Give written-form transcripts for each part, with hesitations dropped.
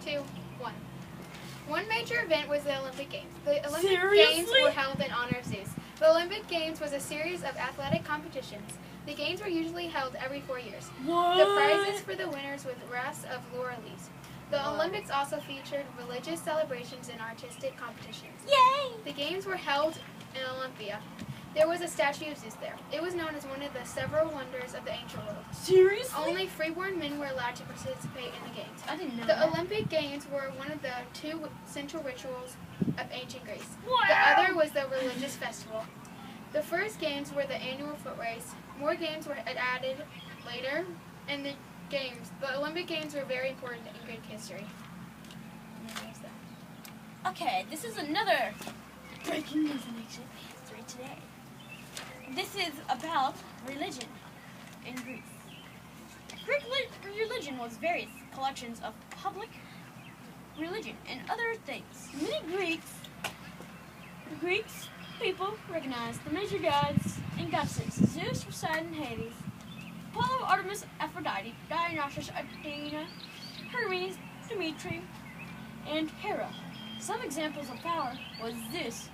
2, 1. One major event was the Olympic Games. The Olympic Seriously? Games were held in honor of Zeus. The Olympic Games was a series of athletic competitions. The games were usually held every 4 years. What? The prizes for the winners were wreaths of laurels. The Wow. Olympics also featured religious celebrations and artistic competitions. Yay! The games were held in Olympia. There was a statue of Zeus there. It was known as one of the several wonders of the ancient world. Seriously? Only freeborn men were allowed to participate in the games. I didn't know The that. Olympic Games were one of the 2 central rituals of ancient Greece. Wow. The other was the religious festival. The first games were the annual foot race. More games were added later in the games. The Olympic Games were very important in Greek history. And there's that. Okay, this is another breaking news in ancient history today. This is about religion in Greece. Greek religion was various collections of public religion and other things. Many Greeks people recognized the major gods and goddesses: Zeus, Poseidon, Hades, Apollo, Artemis, Aphrodite, Dionysus, Athena, Hermes, Demeter, and Hera. Some examples of power was Zeus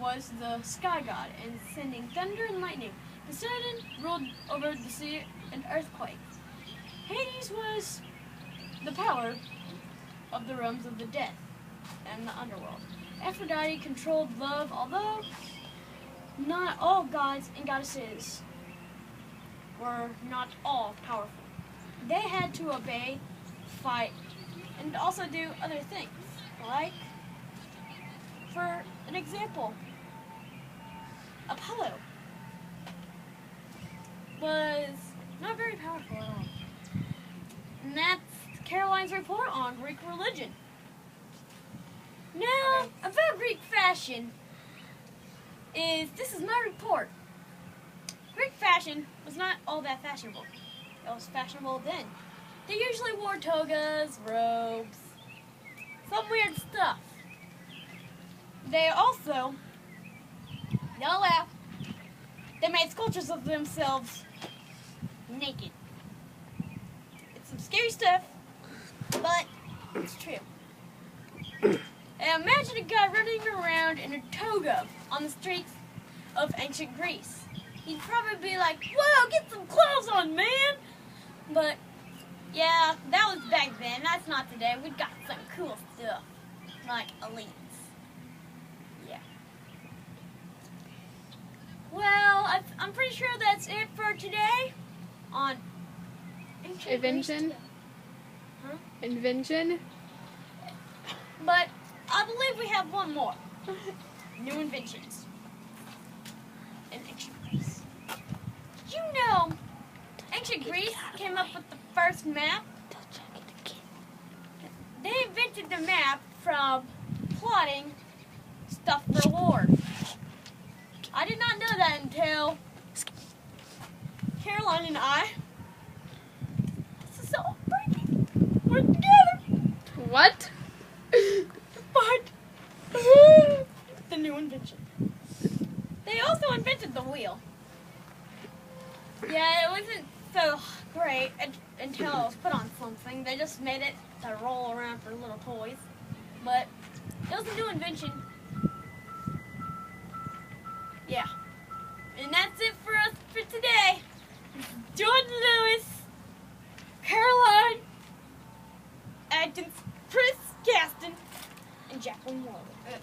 was the sky god and sending thunder and lightning. Poseidon ruled over the sea and earthquakes. Hades was the power of the realms of the death and the underworld. Aphrodite controlled love, although not all gods and goddesses were not all powerful. They had to obey, fight, and also do other things, like, for an example, Apollo was not very powerful at all. And that's Caroline's report on Greek religion. Now, about Greek fashion, this is my report. Greek fashion was not all that fashionable. It was fashionable then. They usually wore togas, robes, some weird stuff. They also, don't laugh, they made sculptures of themselves naked. It's some scary stuff, but it's true. And imagine a guy running around in a toga on the streets of ancient Greece. He'd probably be like, "Whoa, get some clothes on, man!" But, yeah, that was back then. That's not today. We got some cool stuff, like elites. Yeah. Well, I'm pretty sure that's it for today on ancient Invention? Greece. Huh? Invention? But I believe we have one more. New inventions in ancient Greece. Did you know ancient Greece came up with the first map? They invented the map from plotting stuff for war. I did not know that until Caroline and I. This is all breaking. We're together. What? But the new invention. They also invented the wheel. Yeah, it wasn't so great until it was put on something. They just made it to roll around for little toys. But it was a new invention. Yeah. And that's it for us for today. Jordan Lewis, Caroline Atkins, Chris Gaston, and Jacqueline Warwick.